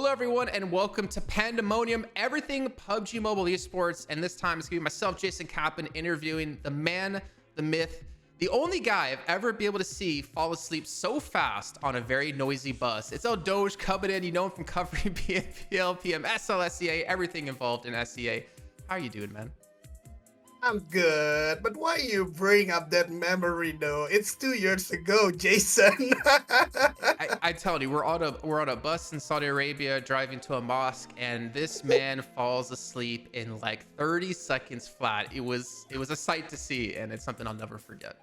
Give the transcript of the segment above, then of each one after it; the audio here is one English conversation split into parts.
everyone, and welcome to Pandemonium, everything PUBG Mobile Esports. And this time it's gonna be myself, Jason Kaplan, interviewing the man, the myth, the only guy I've ever been able to see fall asleep so fast on a very noisy bus. It's ElDogee coming in. You know him from covering PMGO, PMSL SEA, everything involved in SEA. How are you doing, man? I'm good, but why you bring up that memory though? It's 2 years ago, Jason. I tell you, we're on a bus in Saudi Arabia driving to a mosque, and this man falls asleep in like 30 seconds flat. It was a sight to see, and it's something I'll never forget.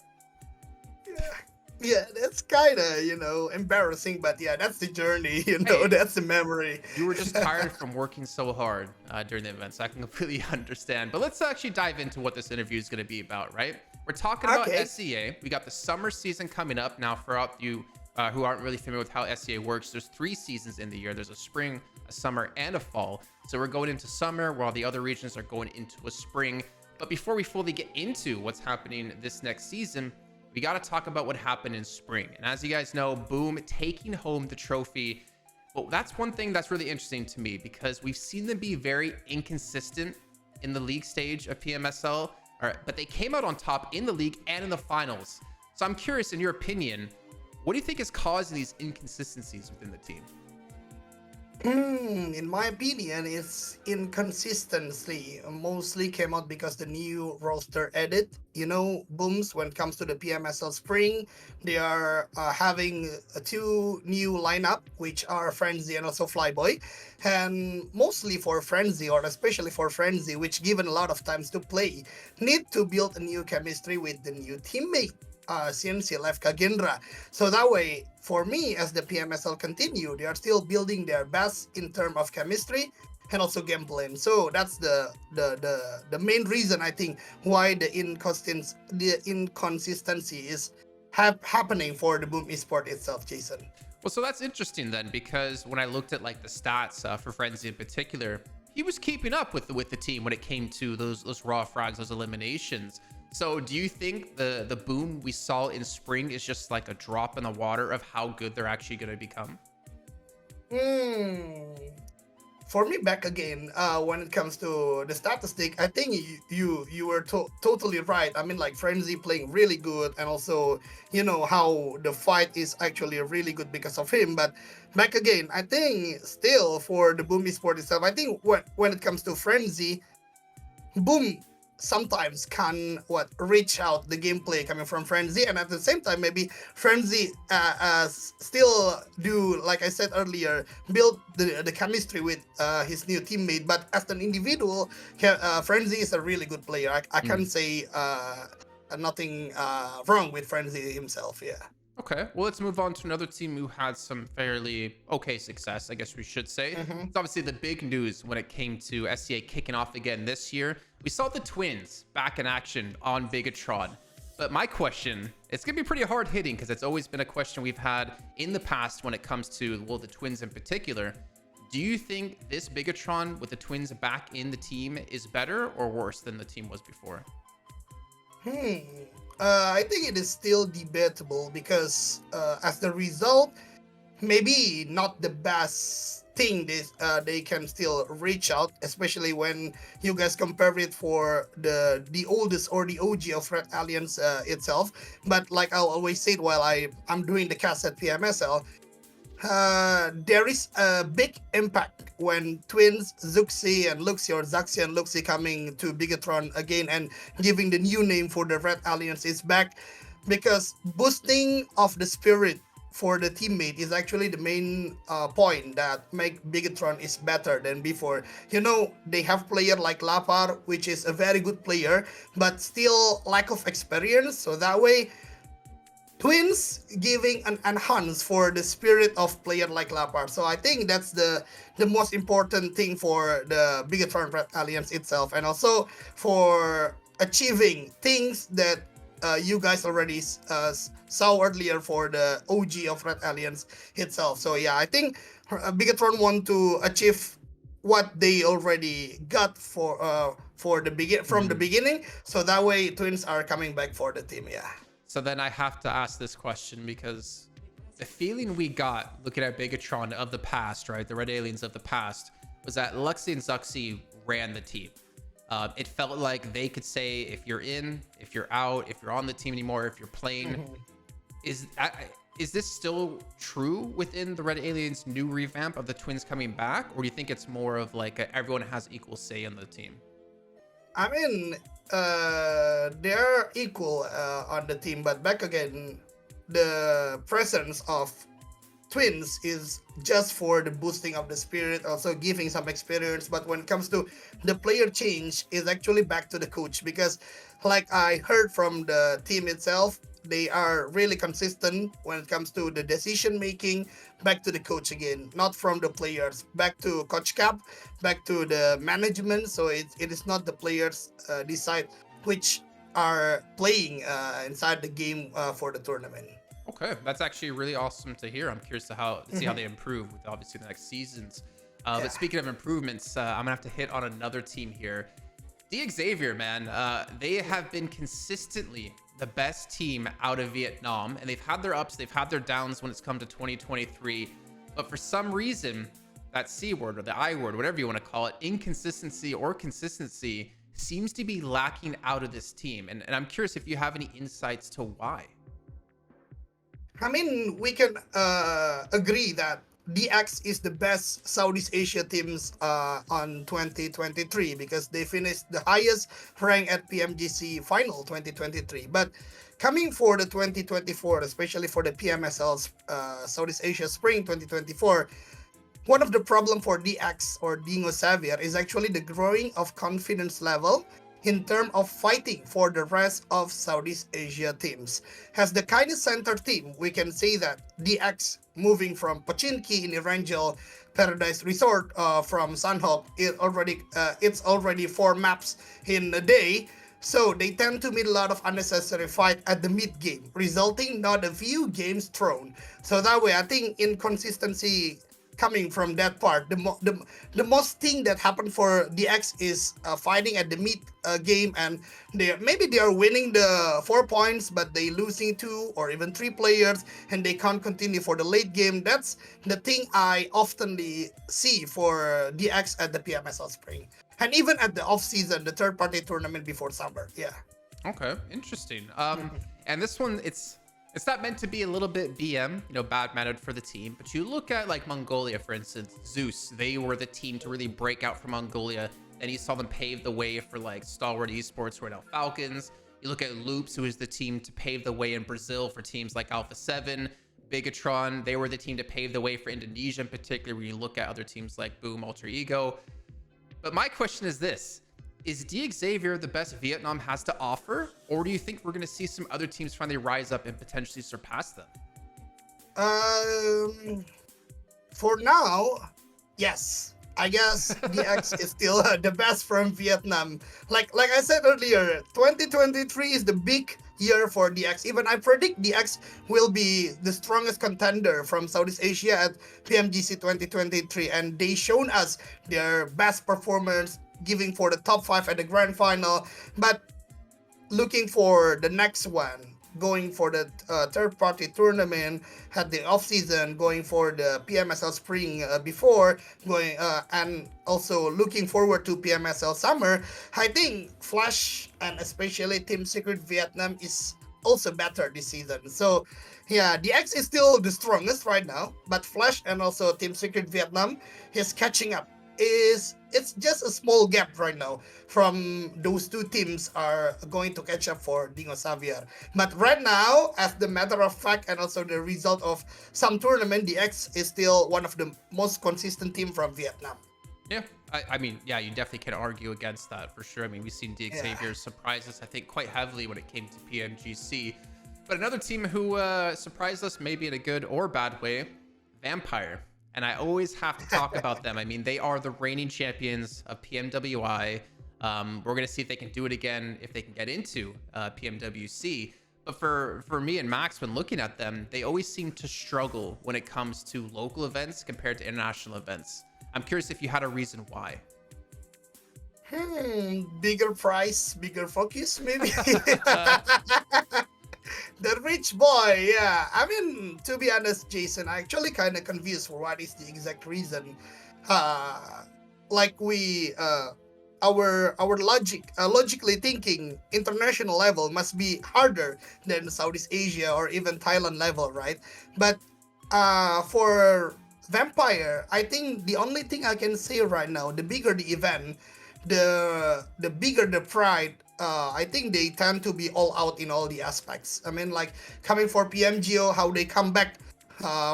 Yeah, that's kind of, embarrassing, but yeah, that's the journey, Hey, that's the memory. you were just tired from working so hard during the event, so I can completely understand. But let's actually dive into what this interview is going to be about, right? We're talking about Okay. SEA. We got the summer season coming up. Now, for all you who aren't really familiar with how SEA works, there's 3 seasons in the year. There's a spring, a summer, and a fall. So we're going into summer while the other regions are going into a spring. But before we fully get into what's happening this next season, we got to talk about what happened in spring. And as you guys know, Boom taking home the trophy. But that's one thing that's really interesting to me, because we've seen them be very inconsistent in the league stage of PMSL, but they came out on top in the league and in the finals. So I'm curious, in your opinion, what do you think is causing these inconsistencies within the team? In my opinion, it's inconsistency. Mostly came out because the new roster edit. Booms, when it comes to the PMSL Spring, they are having 2 new lineup, which are Frenzy and also Flyboy. And mostly for Frenzy, or especially for Frenzy, which given a lot of times to play, need to build a new chemistry with the new teammate. Since he left Kagendra. So that way, for me, as the PMSL continue, they are still building their best in terms of chemistry and also gameplay. And so that's the main reason, I think, why the inconsistency is happening for the Boom Esports itself, Jason. Well, so that's interesting then, because when I looked at like the stats for Frenzy in particular, he was keeping up with the team when it came to those raw frags, those eliminations. So do you think the Boom we saw in spring is just like a drop in the water of how good they're actually going to become? For me, back again, when it comes to the statistic, I think you were totally right. I mean, like Frenzy playing really good, and also how the fight is actually really good because of him. But back again, I think still for the Boom Esports itself, I think when it comes to Frenzy, Boom sometimes can reach out the gameplay coming from Frenzy, and at the same time maybe Frenzy still do, like I said earlier, build the chemistry with his new teammate. But as an individual, Frenzy is a really good player. I can't say nothing wrong with Frenzy himself. Yeah. Okay, well, let's move on to another team who had some fairly okay success, I guess we should say. It's obviously the big news when it came to SEA kicking off again this year. We saw the Twins back in action on Bigatron. But my question, it's going to be pretty hard hitting, because it's always been a question we've had in the past when it comes to, well, the Twins in particular. Do you think this Bigatron with the Twins back in the team is better or worse than the team was before? I think it is still debatable, because as the result, maybe not the best thing they can still reach out, especially when you guys compare it for the oldest or the OG of Red Alliance itself. But like I'll always say it while I'm doing the cast at PMSL, there is a big impact when Twins, Zuxi and Luxi, or Zaxi and Luxi, coming to Bigatron again and giving the new name for the Red Alliance is back, because boosting of the spirit for the teammate is actually the main point that make Bigatron is better than before. They have player like Lapar, which is a very good player, but still lack of experience. So that way, Twins giving an enhance for the spirit of player like Lapar. So I think that's the most important thing for the Bigatron Red Alliance itself, and also for achieving things that you guys already saw earlier for the OG of Red Alliance itself. So yeah, I think Bigatron want to achieve what they already got for the beginning. So that way, Twins are coming back for the team. Yeah. So then I have to ask this question, because the feeling we got looking at Bigatron of the past, right, the Red Aliens of the past, was that Luxy and Zuxi ran the team. It felt like they could say if you're in, if you're out, if you're on the team anymore, if you're playing. Is this still true within the Red Aliens new revamp of the Twins coming back, or do you think it's more of like everyone has equal say in the team? I mean, they're equal on the team, but back again, the presence of Twins is just for the boosting of the spirit, also giving some experience. But when it comes to the player change, is actually back to the coach, because like I heard from the team itself, they are really consistent when it comes to the decision making. Back to the coach again, not from the players. Back to Coach Cap, back to the management. So it is not the players decide which are playing inside the game for the tournament. Okay, that's actually really awesome to hear. I'm curious to see how they improve with obviously the next seasons. But speaking of improvements, I'm gonna have to hit on another team here. Xavier, man, they have been consistently the best team out of Vietnam, and they've had their ups, they've had their downs when it's come to 2023. But for some reason, that C word or the I word, whatever you want to call it, inconsistency or consistency, seems to be lacking out of this team. And I'm curious if you have any insights to why. I mean, we can agree that DX is the best Southeast Asia teams on 2023, because they finished the highest rank at PMGC Final 2023. But coming for the 2024, especially for the PMSL Southeast Asia Spring 2024, one of the problem for DX or Dingo Xavier is actually the growing of confidence level in terms of fighting for the rest of Southeast Asia teams. As the kindest center team, we can say that DX moving from Pochinki in Erangel Paradise Resort from Sunhawk, it's already 4 maps in a day. So they tend to meet a lot of unnecessary fight at the mid game, resulting not a few games thrown. So that way, I think inconsistency coming from that part, the most thing that happened for DX is fighting at the mid game, and they are winning the 4 points, but they losing 2 or even 3 players, and they can't continue for the late game. That's the thing I oftenly see for DX at the PMSL Spring, and even at the off season, the third party tournament before summer. Yeah. Okay, interesting. And this one, it's not meant to be a little bit BM, bad-mannered for the team. But you look at like Mongolia, for instance, Zeus, they were the team to really break out from Mongolia. And you saw them pave the way for like stalwart esports, who are now Falcons. You look at Loops, who is the team to pave the way in Brazil for teams like Alpha 7. Bigatron, they were the team to pave the way for Indonesia in particular, when you look at other teams like Boom, Alter Ego. But my question is this. Is Xavier the best Vietnam has to offer, or do you think we're going to see some other teams finally rise up and potentially surpass them? For now, yes. I guess DX is still the best from Vietnam. Like I said earlier, 2023 is the big year for DX. Even I predict DX will be the strongest contender from Southeast Asia at PMGC 2023, and they shown us their best performance, giving for the top 5 at the grand final. But looking for the next one, going for the third party tournament at the off season, going for the PMSL Spring before going, and also looking forward to PMSL Summer, I think Flash and especially Team Secret Vietnam is also better this season. So yeah, DX is still the strongest right now, but Flash and also Team Secret Vietnam is catching up. It's just a small gap right now from those two teams are going to catch up for Dingo Xavier. But right now, as the matter of fact, and also the result of some tournament, DX is still one of the most consistent team from Vietnam. Yeah, I mean, yeah, you definitely can't argue against that for sure. I mean, we've seen Xavier surprise us, I think, quite heavily when it came to PMGC. But another team who surprised us, maybe in a good or bad way, Vampire. And I always have to talk about them. I mean, they are the reigning champions of PMWI. We're going to see if they can do it again, if they can get into PMWC. But for me and Max, when looking at them, they always seem to struggle when it comes to local events compared to international events. I'm curious if you had a reason why. Bigger price, bigger focus, maybe. The rich boy, yeah. I mean, to be honest, Jason, I actually kind of confused for what is the exact reason. Uh, like our logically thinking, international level must be harder than Southeast Asia or even Thailand level, right? But for Vampire, I think the only thing I can say right now, the bigger the event, the bigger the pride. I think they tend to be all out in all the aspects. I mean, like coming for PMGO, how they come back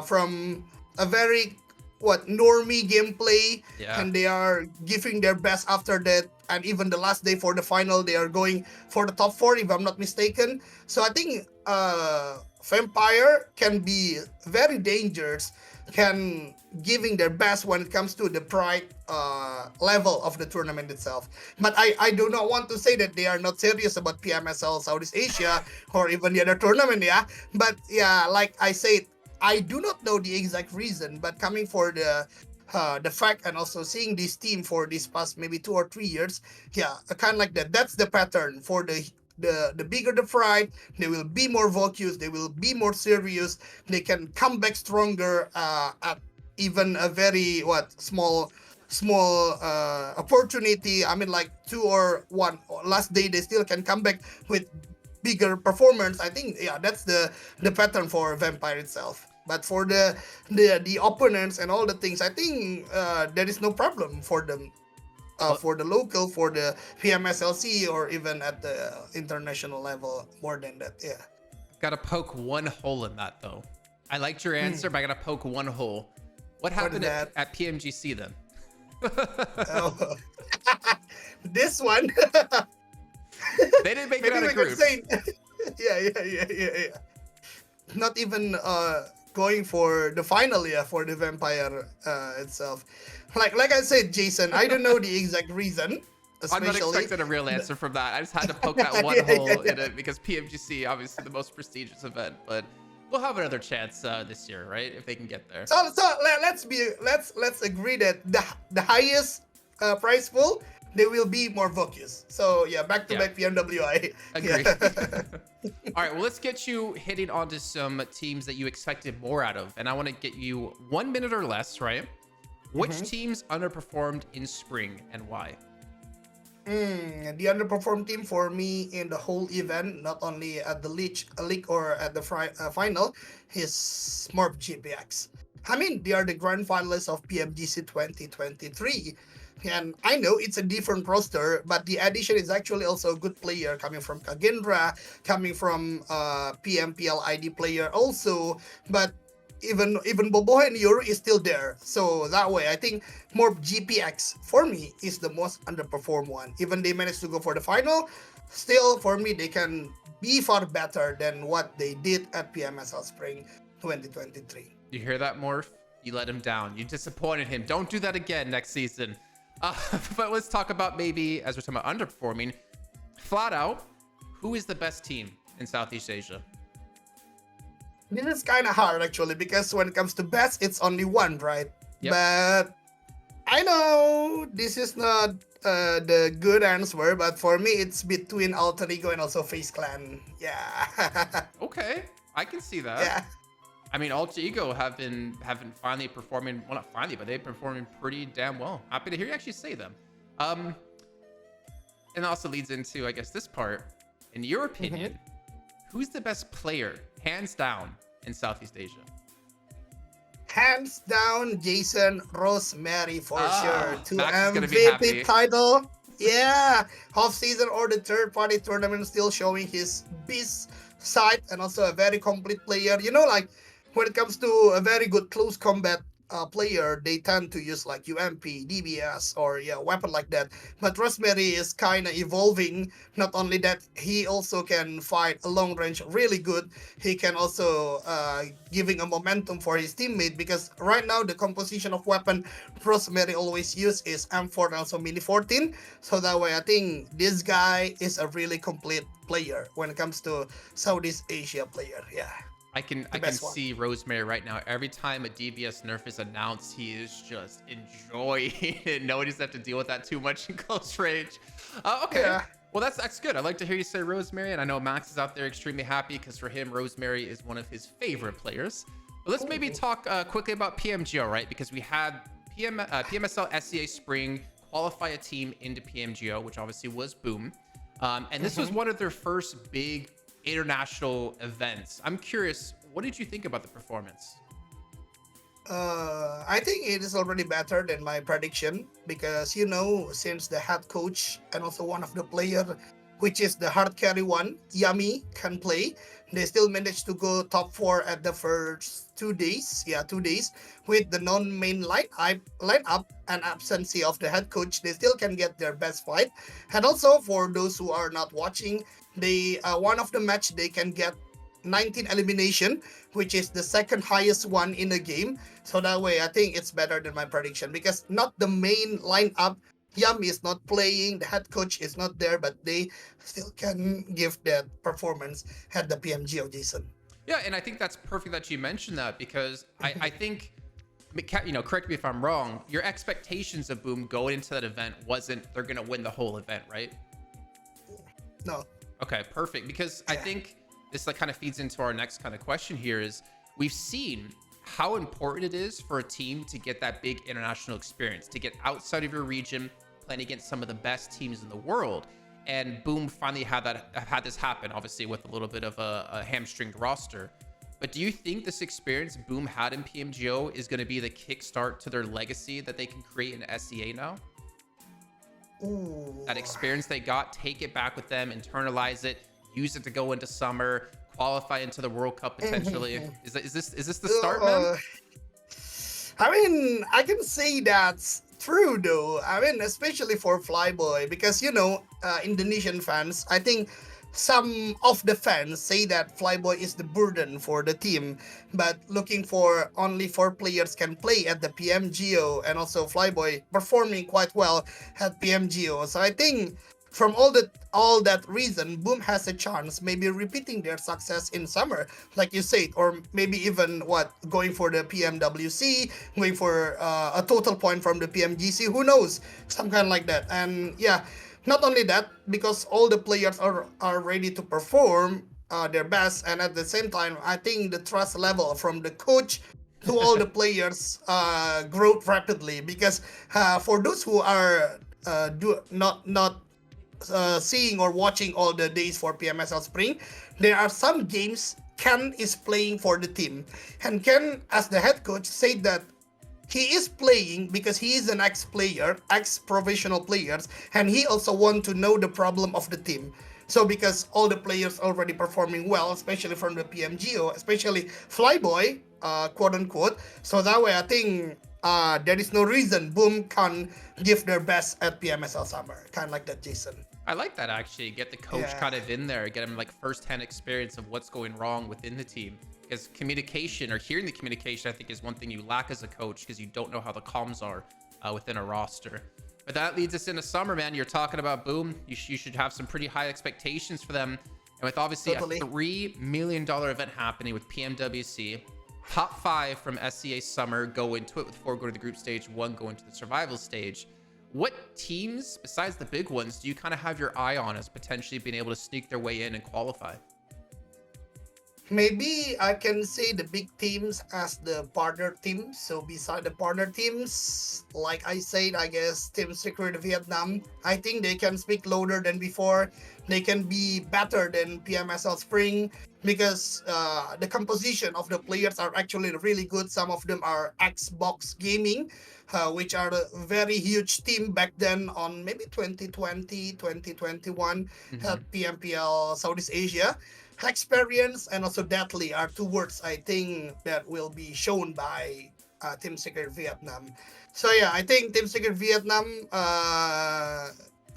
from a very normie gameplay, Yeah. and they are giving their best after that. And even the last day for the final, they are going for the top four, if I'm not mistaken. So I think Vampire can be very dangerous, can giving their best when it comes to the pride level of the tournament itself. But I do not want to say that they are not serious about PMSL Southeast Asia or even the other tournament, yeah. But yeah, like I said, I do not know the exact reason, but coming for the fact and also seeing this team for this past maybe 2 or 3 years, yeah, kind of like that. That's the pattern for the bigger the pride, they will be more focused, they will be more serious, they can come back stronger at even a very small opportunity. I mean, like 2 or 1 last day, they still can come back with bigger performance. I think, yeah, that's the pattern for Vampire itself. But for the opponents and all the things, I think there is no problem for them, Well, for the local, for the PMSL SEA, or even at the international level. More than that, yeah. gotta poke one hole in that though. I liked your answer, but I gotta poke one hole. What What is happened that? at PMGC then? Oh. This one. They didn't make it Maybe out we of could groups. say, yeah. Not even going for the final, yeah, for the Vampire itself. Like I said, Jason, I don't know the exact reason, I'm not especially. expecting a real answer from that. I just had to poke that one Yeah, hole in yeah. it because PMGC, obviously the most prestigious event, but we'll have another chance this year, right? If they can get there. Let's agree that the highest prize pool, they will be more focused. So yeah, back to Yeah. back PMWI. Agree. Yeah. All right, well, let's get you hitting onto some teams that you expected more out of. And I want to get you 1 minute or less, right? Which teams underperformed in spring and why? The underperformed team for me in the whole event, not only at the league or at the final, is Smurf GPX. I mean, they are the grand finalists of PMGC 2023. And I know it's a different roster, but the addition is actually also a good player coming from Kagendra, coming from PMPL ID player also. But even Bobo and Yoru is still there. So that way, I think more GPX for me is the most underperformed one. Even they managed to go for the final, still for me they can be far better than what they did at PMSL Spring 2023. You hear that, Morph? You let him down. You disappointed him. Don't do that again next season. But let's talk about maybe, as we're talking about underperforming, flat out, who is the best team in Southeast Asia? This is kind of hard actually, because when it comes to best, it's only one, right? Yep. But I know this is not the good answer, but for me, it's between Alter Ego and also Face Clan. Yeah. Okay, I can see that. Yeah. I mean, Alter Ego have been finally performing, well, not finally, but they've been performing pretty damn well. Happy to hear you actually say them. And also leads into, I guess, this part. In your opinion, who's the best player, hands down, in Southeast Asia? Hands down, Jason Rosemary for sure. To Max is gonna be happy. MVP title. Yeah. Half season or the third party tournament, still showing his beast side, and also a very complete player. You know, like when it comes to a very good close combat player, they tend to use like UMP, DBS, or yeah, weapon like that. But Rosemary is kind of evolving. Not only that, he also can fight a long range really good. He can also giving a momentum for his teammate, because right now the composition of weapon Rosemary always use is M4 and also Mini 14. So that way, I think this guy is a really complete player when it comes to Southeast Asia player. Yeah. I can see Rosemary right now. Every time a DBS nerf is announced, he is just enjoying it. No one doesn't have to deal with that too much in close range. Okay. Yeah. Well, that's good. I like to hear you say Rosemary, and I know Max is out there extremely happy because for him, Rosemary is one of his favorite players. But let's maybe talk quickly about PMGO, right? Because we had PMSL SEA Spring qualify a team into PMGO, which obviously was Boom. And this was one of their first big international events. I'm curious, what did you think about the performance? I think it is already better than my prediction because since the head coach and also one of the player, which is the hard carry one, Yami, can play, they still managed to go top 4 at the first 2 days. Yeah, 2 days with the non-main lineup and absence of the head coach. They still can get their best fight, and also for those who are not watching, they one of the match they can get 19 elimination, which is the second highest one in the game. So that way, I think it's better than my prediction because not the main lineup. Yami is not playing, the head coach is not there, but they still can give that performance at the PMGO, Jason. Yeah, and I think that's perfect that you mentioned that because I think, correct me if I'm wrong, your expectations of Boom going into that event wasn't they're going to win the whole event, right? No. Okay, perfect. Because I think this kind of feeds into our next kind of question here is we've seen how important it is for a team to get that big international experience, to get outside of your region, playing against some of the best teams in the world. And Boom finally had this happen, obviously with a little bit of a hamstringed roster. But do you think this experience Boom had in PMGO is going to be the kickstart to their legacy that they can create in SEA now? Ooh. That experience they got, take it back with them, internalize it, use it to go into summer, qualify into the World Cup potentially. Is this the start, man? I mean, I can say that's true though. I mean, especially for Flyboy, because Indonesian fans, I think some of the fans say that Flyboy is the burden for the team, but looking for only 4 players can play at the PMGO, and also Flyboy performing quite well at PMGO. So I think from all that reason, Boom has a chance maybe repeating their success in summer, like you said, or maybe even going for the PMWC, going for a total point from the PMGC, who knows, some kind like that. And yeah, not only that, because all the players are ready to perform their best, and at the same time, I think the trust level from the coach to all the players grow rapidly, because for those who are not seeing or watching all the days for PMSL Spring, there are some games Ken is playing for the team. And Ken, as the head coach, said that he is playing because he is an ex-player, ex-professional players, and he also want to know the problem of the team. So because all the players already performing well, especially from the PMGO, especially Flyboy, quote unquote. So that way, I think there is no reason Boom can give their best at PMSL Summer. Kind of like that, Jason. I like that actually. Get the coach kind of in there, get him first-hand experience of what's going wrong within the team. Because communication or hearing the communication, I think, is one thing you lack as a coach because you don't know how the comms are within a roster. But that leads us into summer, man. You're talking about Boom. You should have some pretty high expectations for them. And with obviously a $3 million event happening with PMWC, top 5 from SEA Summer go into it, with 4 going to the group stage, 1 going to the survival stage. What teams, besides the big ones, do you kind of have your eye on as potentially being able to sneak their way in and qualify? Maybe I can say the big teams as the partner teams. So beside the partner teams, like I said, I guess Team Secret Vietnam, I think they can speak louder than before. They can be better than PMSL Spring because the composition of the players are actually really good. Some of them are Xbox Gaming, which are a very huge team back then on maybe 2020, 2021 at PMPL Southeast Asia. Experience and also deadly are 2 words I think that will be shown by Team Secret Vietnam. So yeah, I think Team Secret Vietnam,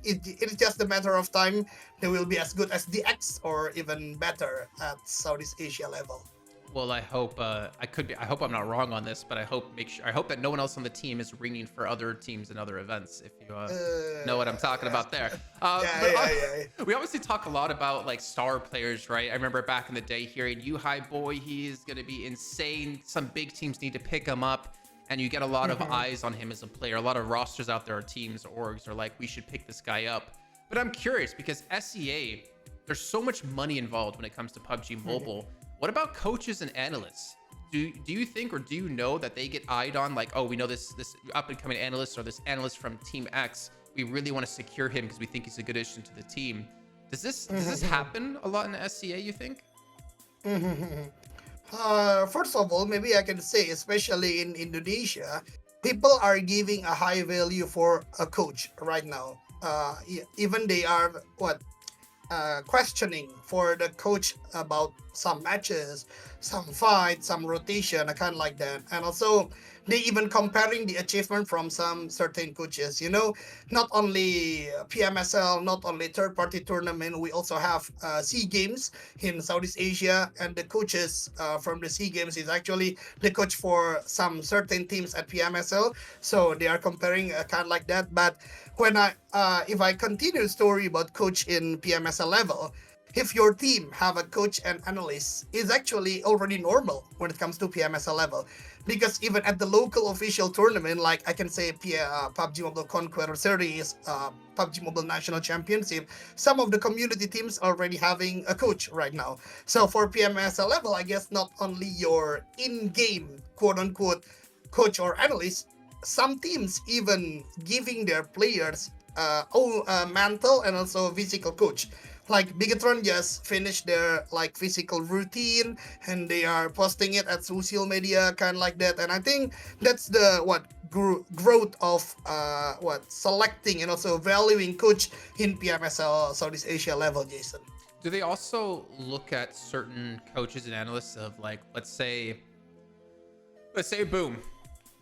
it is just a matter of time. They will be as good as DX or even better at Southeast Asia level. Well, I hope I hope I'm not wrong on this, but I hope that no one else on the team is ringing for other teams and other events. If you know what I'm talking about there. We obviously talk a lot about star players, right? I remember back in the day hearing High Boy, he's gonna be insane. Some big teams need to pick him up, and you get a lot of eyes on him as a player. A lot of rosters out there, or teams, orgs are like, we should pick this guy up. But I'm curious because SEA, there's so much money involved when it comes to PUBG Mobile. What about coaches and analysts? Do you think, or do you know that they get eyed on like, oh, we know this up and coming analyst or this analyst from Team X, we really want to secure him because we think he's a good addition to the team. Does this happen a lot in the SEA, you think? First of all, maybe I can say, especially in Indonesia, people are giving a high value for a coach right now. Even they are questioning for the coach about some matches, some fights, some rotation, kind of like that. And also, they even comparing the achievement from some certain coaches. You know, not only PMSL, not only third-party tournament, we also have SEA Games in Southeast Asia, and the coaches from the SEA Games is actually the coach for some certain teams at PMSL. So they are comparing kind of like that. But when if I continue story about coach in PMSL level, if your team have a coach and analyst is actually already normal when it comes to PMSL level, because even at the local official tournament, like I can say PUBG Mobile Conqueror Series, PUBG Mobile National Championship, some of the community teams already having a coach right now. So for PMSL level, I guess not only your in-game quote-unquote coach or analyst, some teams even giving their players mental and also physical coach. Like Bigatron just finished their like physical routine and they are posting it at social media, kind of like that. And I think that's the growth of selecting and also valuing coach in PMSL Southeast Asia level, Jason. Do they also look at certain coaches and analysts of like, let's say Boom,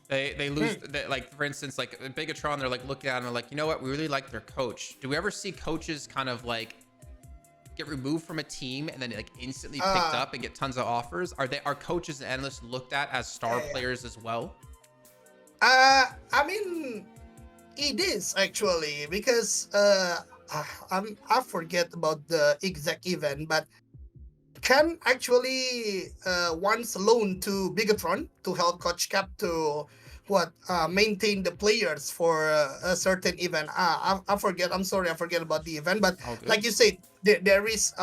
they lose, like for instance, like Bigatron, they're like looking at them, they're like, you know what, we really like their coach. Do we ever see coaches kind of like get removed from a team and then like instantly picked up and get tons of offers? Are coaches and analysts looked at as star players as well? I mean, it is actually because I forget about the exact event, but Ken actually once loaned to Bigatron to help Coach Cap to maintain the players for a certain event. I forget. I'm sorry, I forget about the event. But like you said, there is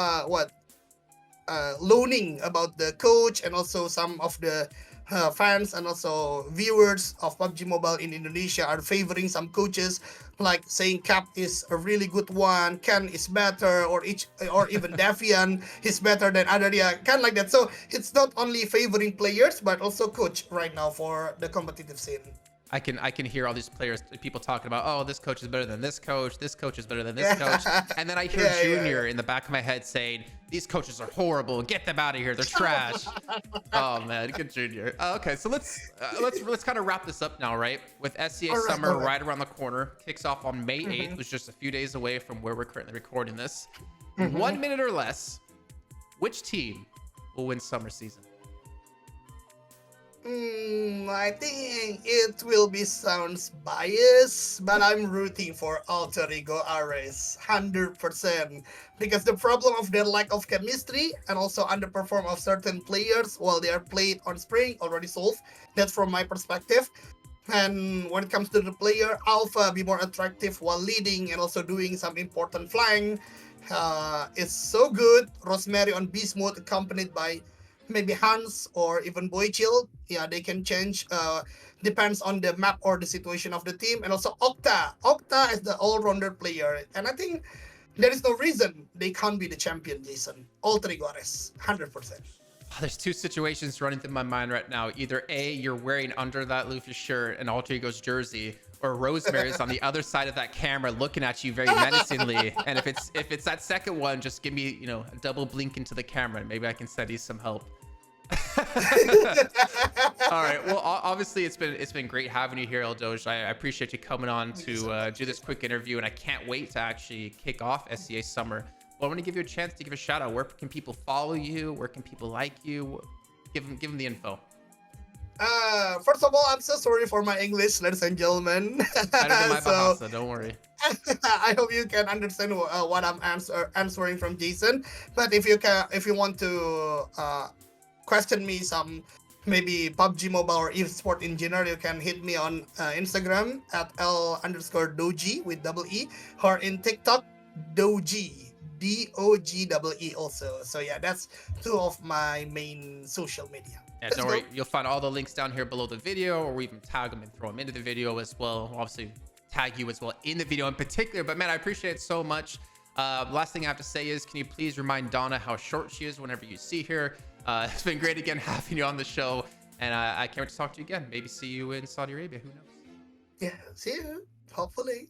loaning about the coach and also some of the fans and also viewers of PUBG Mobile in Indonesia are favoring some coaches, like saying Cap is a really good one, Ken is better, or even Davian is better than other, kind of like that. So it's not only favoring players but also coach right now for the competitive scene. I can hear all these people talking about, oh, this coach is better than this coach is better than this coach, and then I hear Junior in the back of my head saying, these coaches are horrible, get them out of here, they're trash. Oh man, good Junior. Okay, so let's kind of wrap this up now, right? With SEA Summer right around the corner, kicks off on May 8th, which is just a few days away from where we're currently recording this. 1 minute or less, which team will win summer season? I think it will be sounds biased, but I'm rooting for Alter Ego Ares 100%, because the problem of their lack of chemistry and also underperform of certain players while they are played on Spring already solved. That's from my perspective. And when it comes to the player, Alpha be more attractive while leading and also doing some important flank. It's so good. Rosemary on beast mode accompanied by maybe Hans or even Boychill. Yeah, they can change. Depends on the map or the situation of the team. And also Octa. Octa is the all-rounder player. And I think there is no reason they can't be the champion, Jason. Alter Ego Ares, 100%. There's two situations running through my mind right now. Either A, you're wearing under that Luffy shirt an Alter Ego's jersey, or Rosemary's on the other side of that camera looking at you very menacingly. And if it's that second one, just give me, a double blink into the camera. Maybe I can send you some help. All right. Well, obviously it's been great having you here, ElDogee. I appreciate you coming on to do this quick interview, and I can't wait to actually kick off SEA Summer. Well, I want to give you a chance to give a shout out. Where can people follow you? Where can people like you? Give them the info. First of all, I'm so sorry for my English, ladies and gentlemen. Better than my Bahasa, don't worry. I hope you can understand what I'm answering from Jason. But if you want to question me some maybe PUBG Mobile or eSport in general, you can hit me on Instagram at L_Dogee with double E, or in TikTok ElDogee, DOGEE also. So yeah, that's two of my main social media. Yeah, Let's don't go. worry. You'll find all the links down here below the video, or we even tag them and throw them into the video as well. We'll obviously tag you as well in the video in particular. But man, I appreciate it so much. Last thing I have to say is, can you please remind Donna how short she is whenever you see her? It's been great again having you on the show, and I can't wait to talk to you again. Maybe see you in Saudi Arabia. Who knows? Yeah, see you. Hopefully.